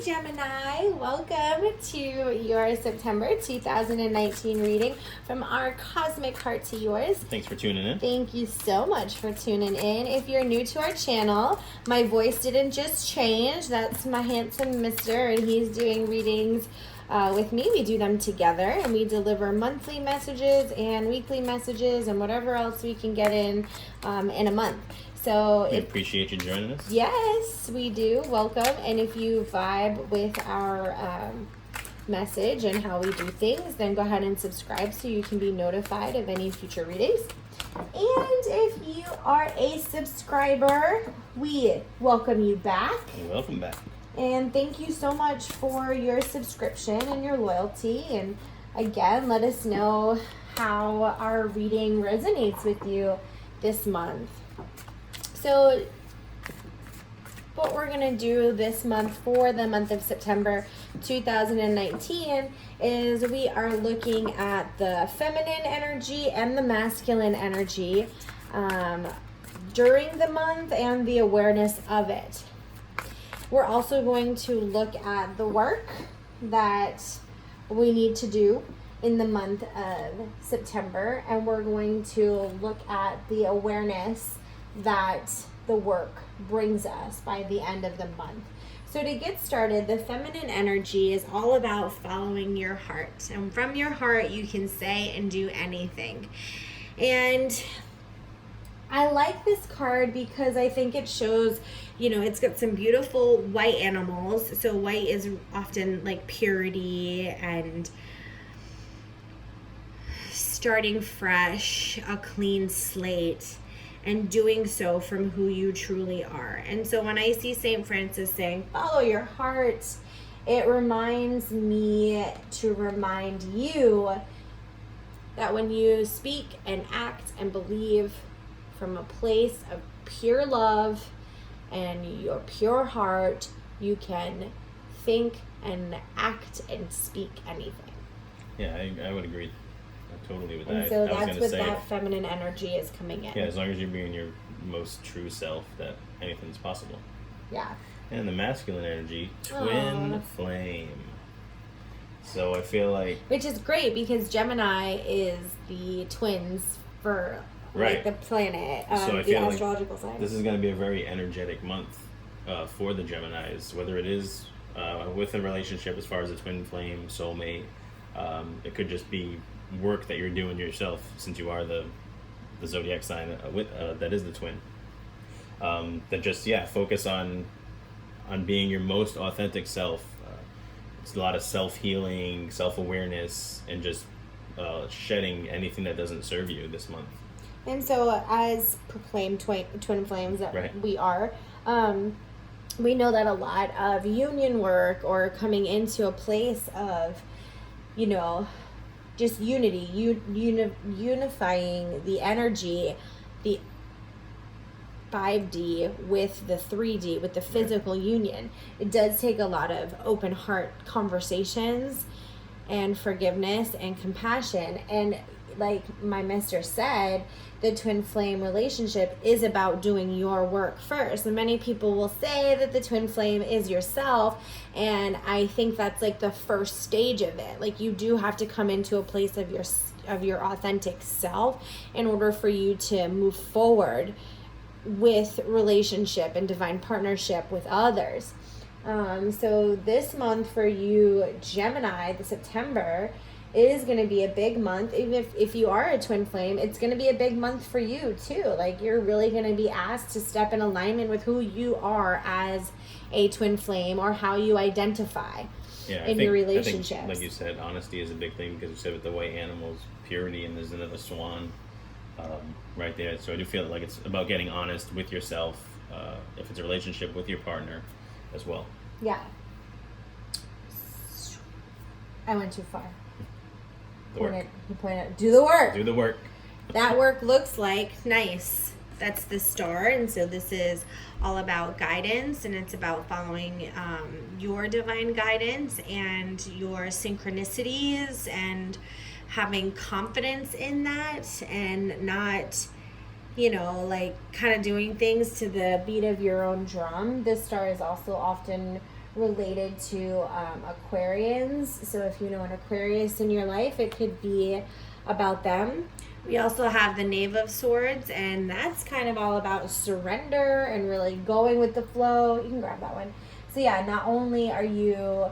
Gemini, welcome to your September 2019 reading from our Cosmic Heart to yours. Thanks for tuning in. Thank you so much for tuning in. If you're new to our channel, my voice didn't just change. That's my handsome mister, and he's doing readings with me. We do them together, and we deliver monthly messages and weekly messages and whatever else we can get in a month. So we appreciate you joining us. Yes, we do. Welcome. And if you vibe with our message and how we do things, then go ahead and subscribe so you can be notified of any future readings. And if you are a subscriber, we welcome you back. Welcome back. And thank you so much for your subscription and your loyalty. And again, let us know how our reading resonates with you this month. So what we're going to do this month for the month of September 2019 is we are looking at the feminine energy and the masculine energy during the month and the awareness of it. We're also going to look at the work that we need to do in the month of September, and we're going to look at the awareness that the work brings us by the end of the month. So to get started, the feminine energy is all about following your heart. And from your heart, you can say and do anything. And I like this card because I think it shows, it's got some beautiful white animals. So white is often like purity and starting fresh, a clean slate, and doing so from who you truly are. And so when I see St. Francis saying, follow your heart, it reminds me to remind you that when you speak and act and believe from a place of pure love and your pure heart, you can think and act and speak anything. Yeah, I would agree. Totally with that. And so that's what that feminine energy is coming in. Yeah, as long as you're being your most true self, that anything's possible. Yeah. And the masculine energy, twin flame. So I feel like... Which is great because Gemini is the twins for the planet, so the astrological sign. This is going to be a very energetic month for the Geminis, whether it is with a relationship as far as a twin flame, soulmate. It could just be work that you're doing yourself, since you are the zodiac sign that is the twin. That just focus on being your most authentic self. It's a lot of self-healing, self-awareness, and just shedding anything that doesn't serve you this month. And so as proclaimed twin flames that we are, we know that a lot of union work or coming into a place of just unity, unifying the energy, the 5D with the 3D, with the physical union. It does take a lot of open heart conversations and forgiveness and compassion. And like my mister said, the twin flame relationship is about doing your work first. And many people will say that the twin flame is yourself, and I think that's like the first stage of it. Like you do have to come into a place of your authentic self in order for you to move forward with relationship and divine partnership with others. So this month for you, Gemini, the September, it is going to be a big month. Even if you are a twin flame, it's going to be a big month for you too. Like you're really going to be asked to step in alignment with who you are as a twin flame or how you identify your relationships. I think, like you said, honesty is a big thing because you said with the white animals, purity, and there's another swan right there. So I do feel like it's about getting honest with yourself, if it's a relationship with your partner as well. Yeah. I went too far. You pointed, do the work. Do the work. That work looks like nice. That's the star, and so this is all about guidance, and it's about following your divine guidance and your synchronicities and having confidence in that, and not kind of doing things to the beat of your own drum. This star is also often related to Aquarians. So if you know an Aquarius in your life, it could be about them. We also have the Knave of Swords, and that's kind of all about surrender and really going with the flow. You can grab that one. So yeah, not only are you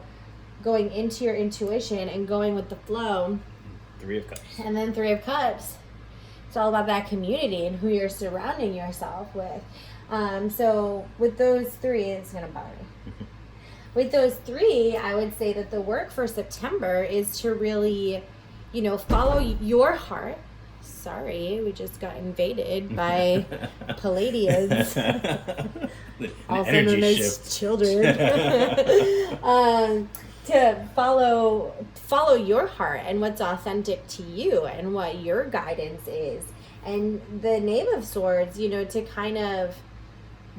going into your intuition and going with the flow. Three of Cups. And then Three of Cups. It's all about that community and who you're surrounding yourself with. So with those three, it's going to bother me. With those three, I would say that the work for September is to really, follow your heart. Sorry, we just got invaded by Palladians, also known as children. To follow your heart and what's authentic to you and what your guidance is. And the Knave of Swords, to kind of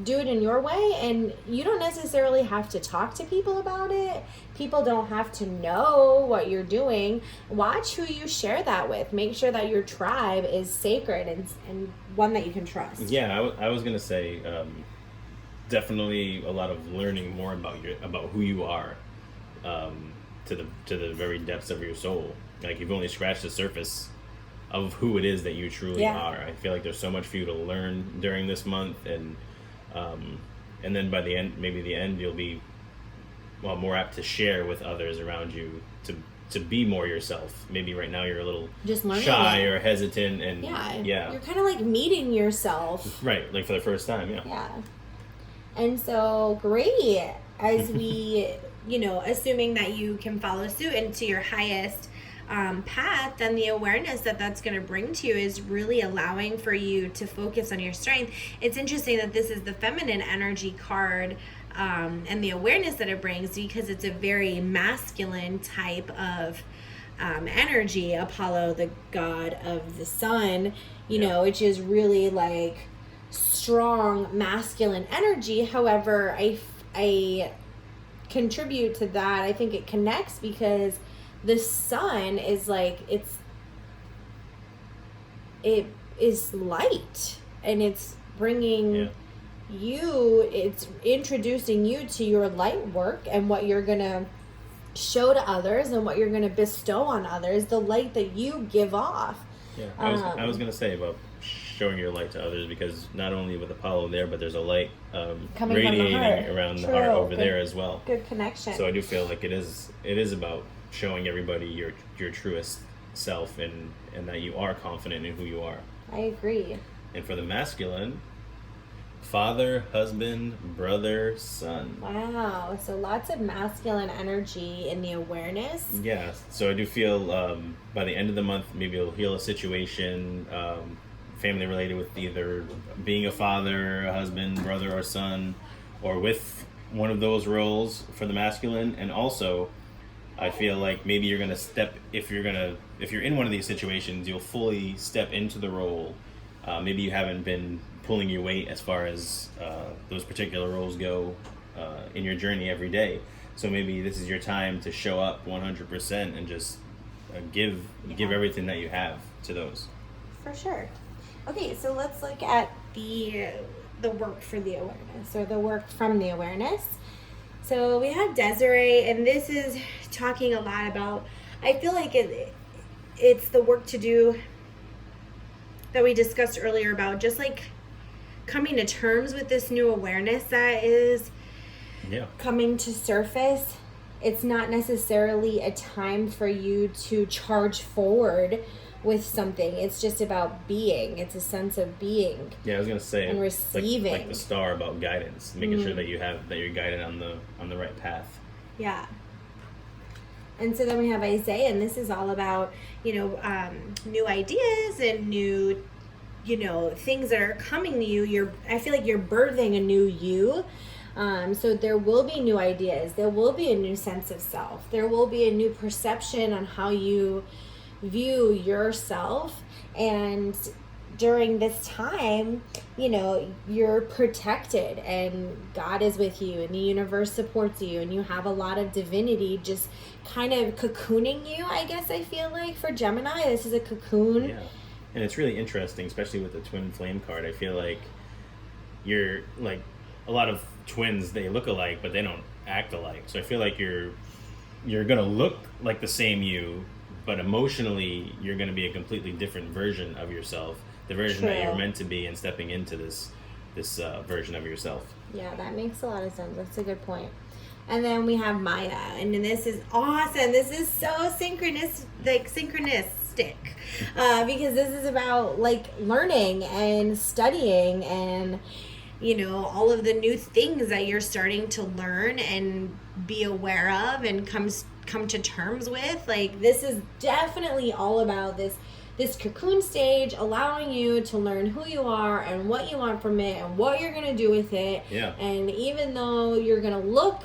do it in your way, and you don't necessarily have to talk to people about it. People don't have to know what you're doing. Watch who you share that with. Make sure that your tribe is sacred and one that you can trust. Yeah, I was gonna say definitely a lot of learning more about who you are, to the very depths of your soul. Like, you've only scratched the surface of who it is that you truly are. I feel like there's so much for you to learn during this month, and then by the end, you'll be more apt to share with others around you to be more yourself. Maybe right now you're a little just shy or hesitant, and you're kind of like meeting yourself, right? Like for the first time, yeah. And so great, as we assuming that you can follow suit into your highest path, then the awareness that's going to bring to you is really allowing for you to focus on your strength. It's interesting that this is the feminine energy card, and the awareness that it brings, because it's a very masculine type of energy. Apollo, the god of the sun, which is really like strong masculine energy. However, I contribute to that. I think it connects because the sun is like, it is light, and it's bringing it's introducing you to your light work and what you're gonna show to others and what you're gonna bestow on others, the light that you give off. I was gonna say about showing your light to others, because not only with Apollo there, but there's a light radiating around the heart over there as well. Good connection. So I do feel like it is about showing everybody your truest self, and that you are confident in who you are. I agree. And for the masculine, father, husband, brother, son. Wow. So lots of masculine energy in the awareness. Yeah. So I do feel by the end of the month, maybe you'll heal a situation, family related, with either being a father, a husband, brother, or son, or with one of those roles for the masculine. And also, I feel like maybe you're going to if you're in one of these situations, you'll fully step into the role. Maybe you haven't been pulling your weight as far as those particular roles go in your journey every day. So maybe this is your time to show up 100% and just give everything that you have to those. For sure. Okay, so let's look at the work for the awareness, or the work from the awareness. So we have Desiree, and this is talking a lot about, I feel like it's the work to do that we discussed earlier about just like coming to terms with this new awareness that is coming to surface. It's not necessarily a time for you to charge forward with something. It's just about being. It's a sense of being. Yeah, I was gonna say, and receiving, like the star, about guidance, making sure that you're guided on the right path. Yeah. And so then we have Isaiah, and this is all about new ideas and new things that are coming to you. I feel like you're birthing a new you. So there will be new ideas. There will be a new sense of self. There will be a new perception on how you view yourself. And during this time, you're protected, and God is with you, and the universe supports you, and you have a lot of divinity just kind of cocooning you, I guess. I feel like for Gemini, this is a cocoon. Yeah. And it's really interesting, especially with the twin flame card. I feel like you're like, a lot of twins, they look alike, but they don't act alike. So I feel like you're gonna look like the same you, but emotionally you're gonna be a completely different version of yourself, the version that you're meant to be, and stepping into this version of yourself. Yeah, that makes a lot of sense. That's a good point. And then we have Maya, and this is awesome. This is so synchronistic, because this is about like learning and studying and, you know, all of the new things that you're starting to learn and be aware of and come to terms with. Like, this is definitely all about this cocoon stage, allowing you to learn who you are and what you want from it and what you're going to do with it. Yeah. And even though you're going to look,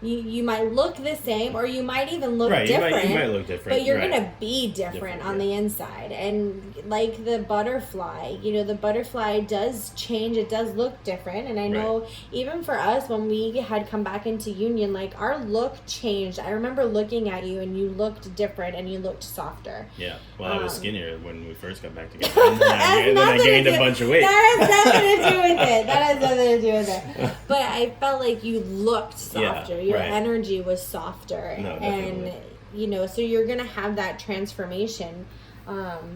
you might look the same, or you might even look different. You might look different. But you're going to be different on the inside. And like the butterfly, you know, the butterfly does change. It does look different. And I know even for us, when we had come back into union, like our look changed. I remember looking at you and you looked different and you looked softer. Yeah. Well, I was skinnier when we first got back together. And then I gained a bunch of weight. That has nothing to do with it. That has nothing to do with it. But I felt like you looked softer. Your energy was softer. No, definitely. And, you know, so you're going to have that transformation,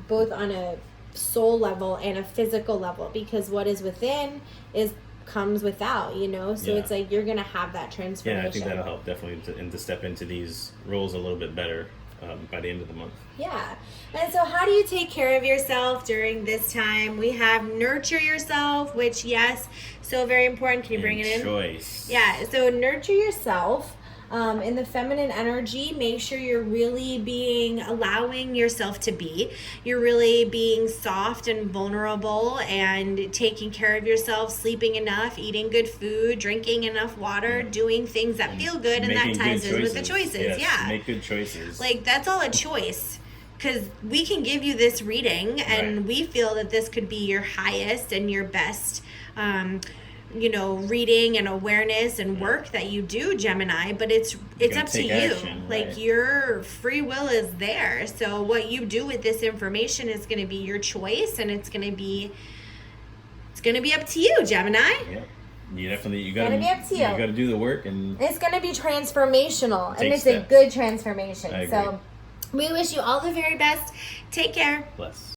both on a soul level and a physical level, because what is within comes without, you know? So it's like you're going to have that transformation. Yeah, I think that'll help definitely to step into these roles a little bit better by the end of the month. Yeah. And so how do you take care of yourself during this time? We have nurture yourself, which, yes, so very important. Can you bring it in? Choice. Yeah. So nurture yourself. In the feminine energy, make sure you're really allowing yourself to be. You're really being soft and vulnerable and taking care of yourself, sleeping enough, eating good food, drinking enough water, doing things that feel good, and that ties in with the choices. Yes, make good choices. Like, that's all a choice. Because we can give you this reading, and we feel that this could be your highest and your best you know, reading and awareness and work that you do, Gemini, but it's up to you. Action, like, your free will is there. So what you do with this information is going to be your choice, and it's going to be up to you, Gemini. Yeah. You gotta do the work, and it's going to be transformational, and it's steps. a good transformation. I agree. So we wish you all the very best. Take care. Bless.